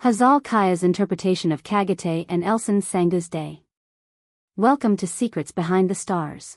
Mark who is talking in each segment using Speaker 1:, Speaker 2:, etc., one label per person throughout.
Speaker 1: Hazal Kaya's interpretation of Kagate and Elson Sangu's Day. Welcome to Secrets Behind the Stars.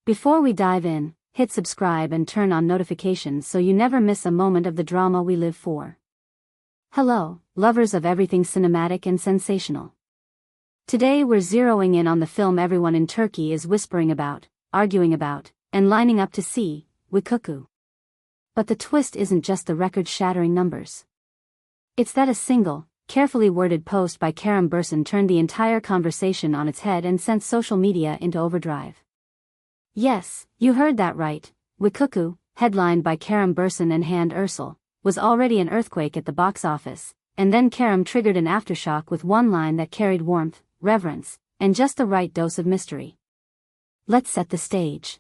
Speaker 1: Before we dive in, hit subscribe and turn on notifications so you never miss a moment of the drama we live for. Hello, lovers of everything cinematic and sensational. Today we're zeroing in on the film everyone in Turkey is whispering about, arguing about, and lining up to see, Wuku. But the twist isn't just the record-shattering numbers. It's that a single, carefully worded post by Kerem Bürsin turned the entire conversation on its head and sent social media into overdrive. Yes, you heard that right. Wuku, headlined by Kerem Bürsin and Hande Erçel, was already an earthquake at the box office, and then Kerem triggered an aftershock with one line that carried warmth, reverence, and just the right dose of mystery. Let's set the stage.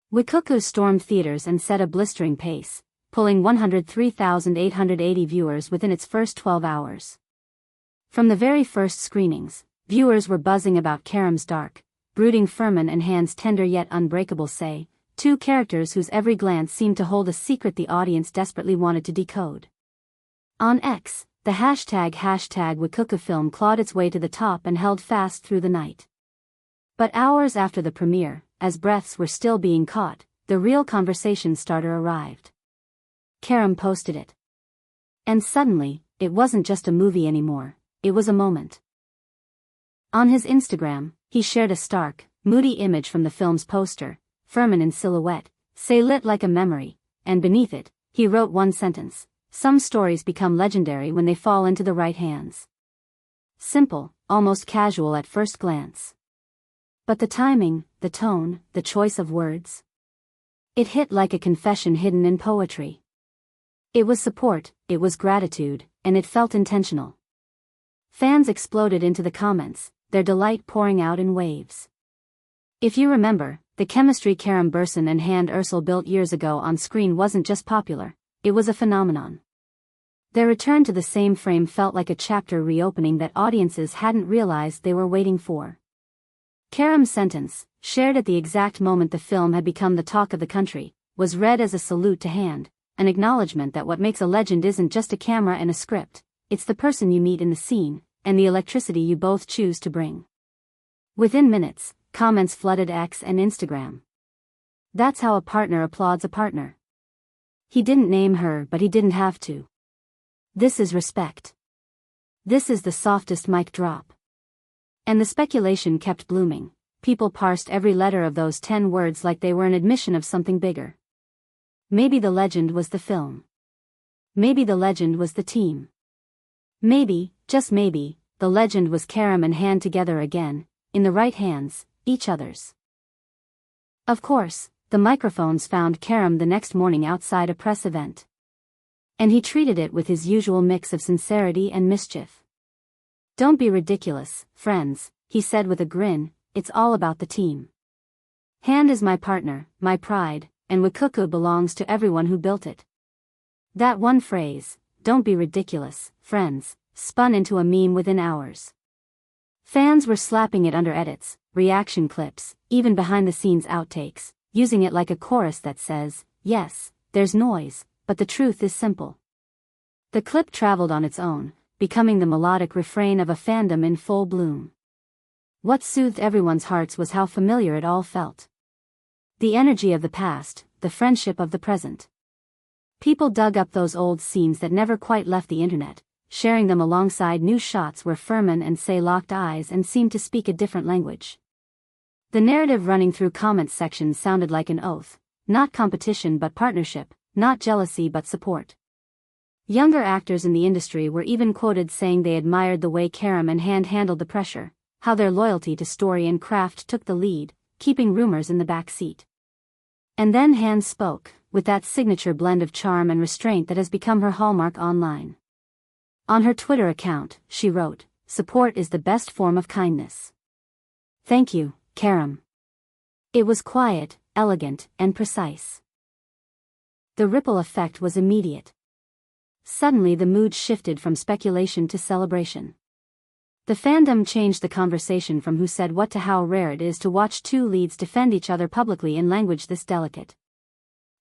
Speaker 1: Wuku stormed theaters and set a blistering pace, pulling 103,880 viewers within its first 12 hours. From the very first screenings, viewers were buzzing about Kerem's dark, brooding Ferman and Hande's tender yet unbreakable say, two characters whose every glance seemed to hold a secret the audience desperately wanted to decode. On X, the hashtag Wuku film clawed its way to the top and held fast through the night. But hours after the premiere, as breaths were still being caught, the real conversation starter arrived. Kerem posted it. And suddenly, it wasn't just a movie anymore, it was a moment. On his Instagram, he shared a stark, moody image from the film's poster, Ferman in silhouette, say lit like a memory, and beneath it, he wrote one sentence: "Some stories become legendary when they fall into the right hands." Simple, almost casual at first glance. But the timing, the tone, the choice of words. It hit like a confession hidden in poetry. It was support, it was gratitude, and it felt intentional. Fans exploded into the comments, their delight pouring out in waves. If you remember, the chemistry Kerem Bürsin and Hande Erçel built years ago on screen wasn't just popular, it was a phenomenon. Their return to the same frame felt like a chapter reopening that audiences hadn't realized they were waiting for. Kerem's sentence, shared at the exact moment the film had become the talk of the country, was read as a salute to Hande, an acknowledgement that what makes a legend isn't just a camera and a script, it's the person you meet in the scene, and the electricity you both choose to bring. Within minutes, comments flooded X and Instagram. That's how a partner applauds a partner. He didn't name her, but he didn't have to. This is respect. This is the softest mic drop. And the speculation kept blooming. People parsed every letter of those 10 words like they were an admission of something bigger. Maybe the legend was the film. Maybe the legend was the team. Maybe, just maybe, the legend was Kerem and Hande together again, in the right hands, each other's. Of course, the microphones found Kerem the next morning outside a press event. And he treated it with his usual mix of sincerity and mischief. "Don't be ridiculous, friends," he said with a grin, "it's all about the team. Hande is my partner, my pride, and Wuku belongs to everyone who built it." That one phrase, "Don't be ridiculous, friends," spun into a meme within hours. Fans were slapping it under edits, reaction clips, even behind-the-scenes outtakes, using it like a chorus that says, "Yes, there's noise, but the truth is simple." The clip traveled on its own, becoming the melodic refrain of a fandom in full bloom. What soothed everyone's hearts was how familiar it all felt. The energy of the past, the friendship of the present. People dug up those old scenes that never quite left the internet, sharing them alongside new shots where Ferman and Say locked eyes and seemed to speak a different language. The narrative running through comment sections sounded like an oath, not competition but partnership, not jealousy but support. Younger actors in the industry were even quoted saying they admired the way Kerem and Hande handled the pressure, how their loyalty to story and craft took the lead, keeping rumors in the back seat. And then Hande spoke, with that signature blend of charm and restraint that has become her hallmark online. On her Twitter account, she wrote, "Support is the best form of kindness. Thank you, Kerem." It was quiet, elegant, and precise. The ripple effect was immediate. Suddenly the mood shifted from speculation to celebration. The fandom changed the conversation from who said what to how rare it is to watch two leads defend each other publicly in language this delicate.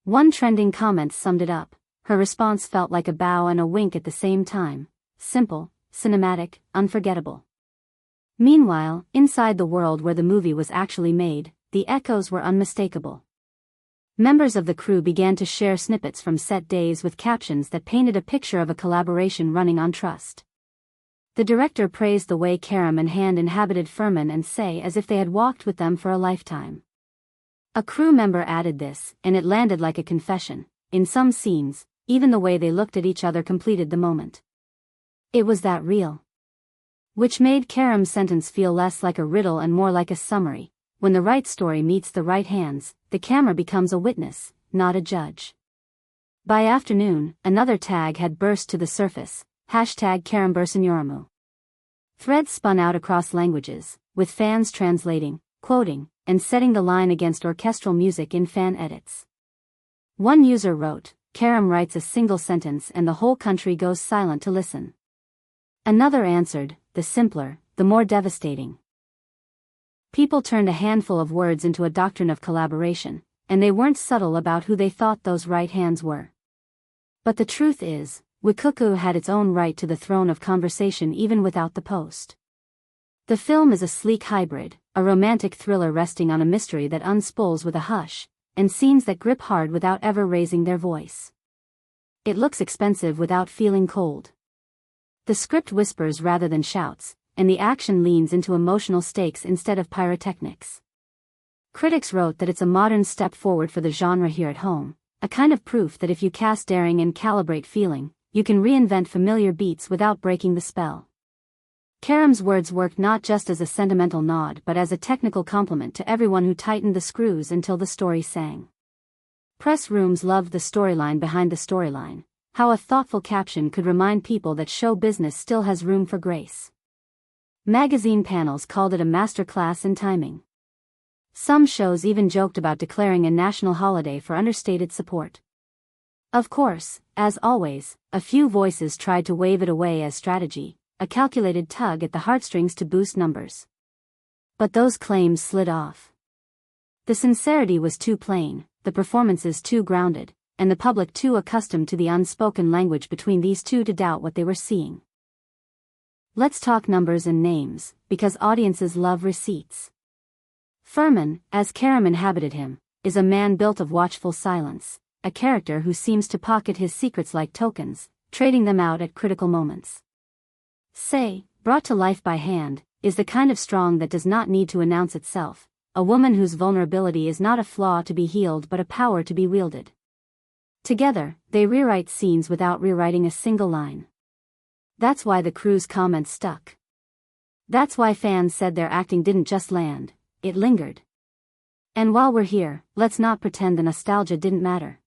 Speaker 1: One trending comment summed it up. Her response felt like a bow and a wink at the same time. simple, cinematic, unforgettable. Meanwhile, inside the world where the movie was actually made, the echoes were unmistakable. Members of the crew began to share snippets from set days with captions that painted a picture of a collaboration running on trust. The director praised the way Karam and Hande inhabited Furman and Say as if they had walked with them for a lifetime. A crew member added this, and it landed like a confession. In some scenes, even the way they looked at each other completed the moment. It was that real. Which made Karam's sentence feel less like a riddle and more like a summary. When the right story meets the right hands, the camera becomes a witness, not a judge. By afternoon, another tag had burst to the surface, #KaramBursanyoramu. Threads spun out across languages, with fans translating, quoting, and setting the line against orchestral music in fan edits. One user wrote, "Karam writes a single sentence and the whole country goes silent to listen." Another answered, "The simpler, the more devastating." People turned a handful of words into a doctrine of collaboration, and they weren't subtle about who they thought those right hands were. But the truth is, Wuku had its own right to the throne of conversation even without the post. The film is a sleek hybrid, a romantic thriller resting on a mystery that unspools with a hush, and scenes that grip hard without ever raising their voice. It looks expensive without feeling cold. The script whispers rather than shouts, and the action leans into emotional stakes instead of pyrotechnics. Critics wrote that it's a modern step forward for the genre here at home, a kind of proof that if you cast daring and calibrate feeling, you can reinvent familiar beats without breaking the spell. Karam's words worked not just as a sentimental nod but as a technical compliment to everyone who tightened the screws until the story sang. Press rooms loved the storyline behind the storyline, how a thoughtful caption could remind people that show business still has room for grace. Magazine panels called it a masterclass in timing. Some shows even joked about declaring a national holiday for understated support. Of course, as always, a few voices tried to wave it away as strategy, a calculated tug at the heartstrings to boost numbers. But those claims slid off. The sincerity was too plain, the performances too grounded, and the public too accustomed to the unspoken language between these two to doubt what they were seeing. Let's talk numbers and names, because audiences love receipts. Furman, as Karam inhabited him, is a man built of watchful silence, a character who seems to pocket his secrets like tokens, trading them out at critical moments. Say, brought to life by Hande, is the kind of strong that does not need to announce itself, a woman whose vulnerability is not a flaw to be healed but a power to be wielded. Together, they rewrite scenes without rewriting a single line. That's why the crew's comments stuck. That's why fans said their acting didn't just land, it lingered. And while we're here, let's not pretend the nostalgia didn't matter.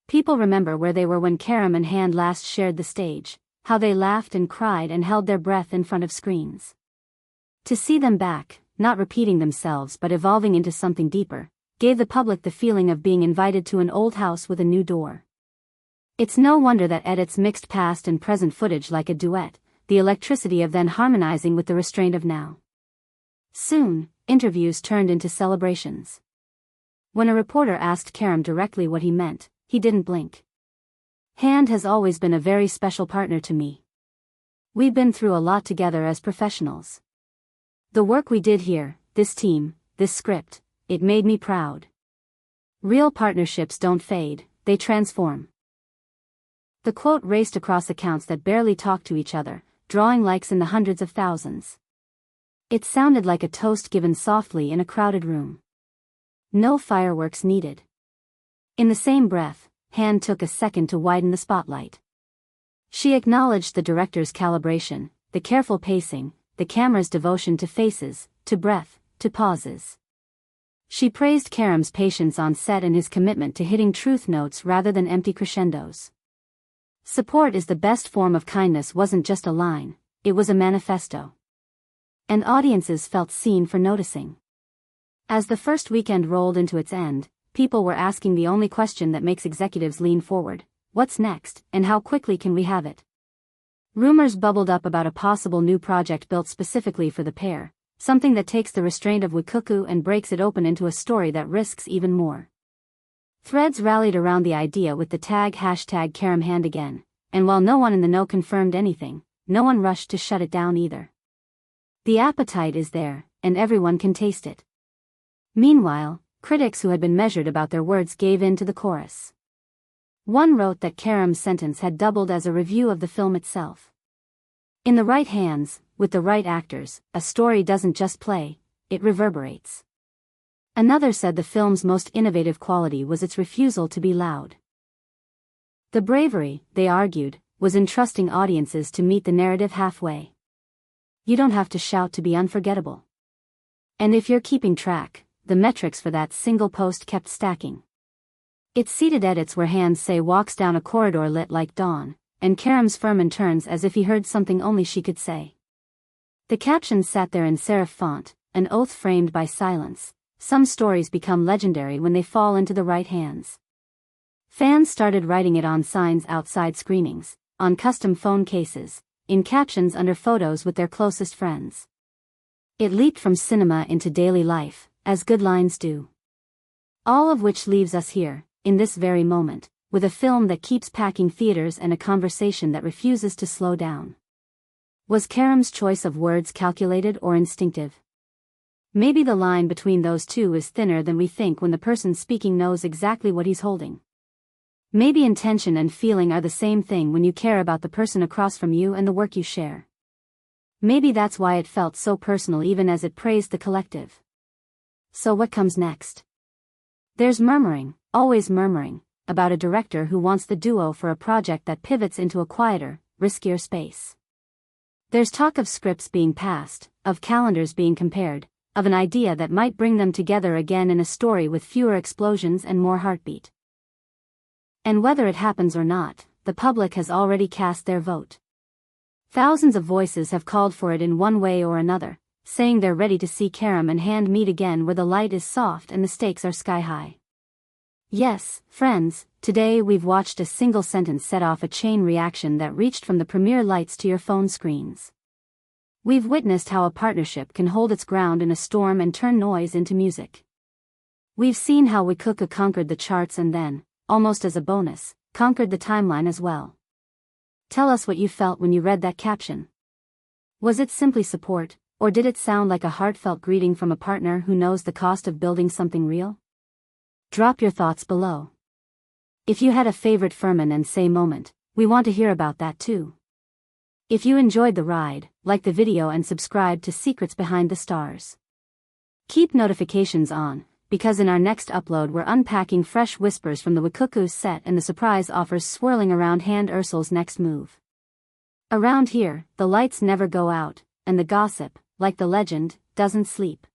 Speaker 1: People remember where they were when Karam and Hande last shared the stage, how they laughed and cried and held their breath in front of screens. To see them back, not repeating themselves but evolving into something deeper, gave the public the feeling of being invited to an old house with a new door. It's no wonder that edits mixed past and present footage like a duet, the electricity of then harmonizing with the restraint of now. Soon, interviews turned into celebrations. When a reporter asked Karam directly what he meant, he didn't blink. Hande has always been a very special partner to me. We've been through a lot together as professionals. The work we did here, this team, this script, it made me proud. Real partnerships don't fade, they transform. The quote raced across accounts that barely talked to each other, drawing likes in the hundreds of thousands. It sounded like a toast given softly in a crowded room. No fireworks needed. In the same breath, Hande took a second to widen the spotlight. She acknowledged the director's calibration, the careful pacing, the camera's devotion to faces, to breath, to pauses. She praised Karam's patience on set and his commitment to hitting truth notes rather than empty crescendos. Support is the best form of kindness wasn't just a line, it was a manifesto. And audiences felt seen for noticing. As the first weekend rolled into its end, people were asking the only question that makes executives lean forward: what's next, and how quickly can we have it? Rumors bubbled up about a possible new project built specifically for the pair, something that takes the restraint of Wuku and breaks it open into a story that risks even more. Threads rallied around the idea with the tag #KaramHandeAgain, and while no one in the know confirmed anything, no one rushed to shut it down either. The appetite is there, and everyone can taste it. Meanwhile, critics who had been measured about their words gave in to the chorus. One wrote that Kerem's sentence had doubled as a review of the film itself. In the right hands, with the right actors, a story doesn't just play, it reverberates. Another said the film's most innovative quality was its refusal to be loud. The bravery, they argued, was in trusting audiences to meet the narrative halfway. You don't have to shout to be unforgettable. And if you're keeping track, the metrics for that single post kept stacking. It's seated edits where Hande say walks down a corridor lit like dawn, and Kerem's Furman turns as if he heard something only she could say. The captions sat there in serif font, an oath framed by silence. Some stories become legendary when they fall into the right hands. Fans started writing it on signs outside screenings, on custom phone cases, in captions under photos with their closest friends. It leaped from cinema into daily life, as good lines do. All of which leaves us here, in this very moment, with a film that keeps packing theaters and a conversation that refuses to slow down. Was Kerem's choice of words calculated or instinctive? Maybe the line between those two is thinner than we think when the person speaking knows exactly what he's holding. Maybe intention and feeling are the same thing when you care about the person across from you and the work you share. Maybe that's why it felt so personal even as it praised the collective. So what comes next? There's murmuring, always murmuring, about a director who wants the duo for a project that pivots into a quieter, riskier space. There's talk of scripts being passed, of calendars being compared, of an idea that might bring them together again in a story with fewer explosions and more heartbeat. And whether it happens or not, the public has already cast their vote. Thousands of voices have called for it in one way or another, saying they're ready to see Kerem and Hande meet again where the light is soft and the stakes are sky high. Yes, friends, today we've watched a single sentence set off a chain reaction that reached from the premiere lights to your phone screens. We've witnessed how a partnership can hold its ground in a storm and turn noise into music. We've seen how Wuku conquered the charts and then, almost as a bonus, conquered the timeline as well. Tell us what you felt when you read that caption. Was it simply support, or did it sound like a heartfelt greeting from a partner who knows the cost of building something real? Drop your thoughts below. If you had a favorite Furman and Say moment, we want to hear about that too. If you enjoyed the ride, like the video and subscribe to Secrets Behind the Stars. Keep notifications on, because in our next upload we're unpacking fresh whispers from the Wuku set and the surprise offers swirling around Erçel's next move. Around here, the lights never go out, and the gossip, like the legend, doesn't sleep.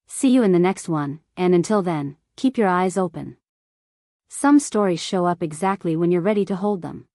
Speaker 1: See you in the next one, and until then, keep your eyes open. Some stories show up exactly when you're ready to hold them.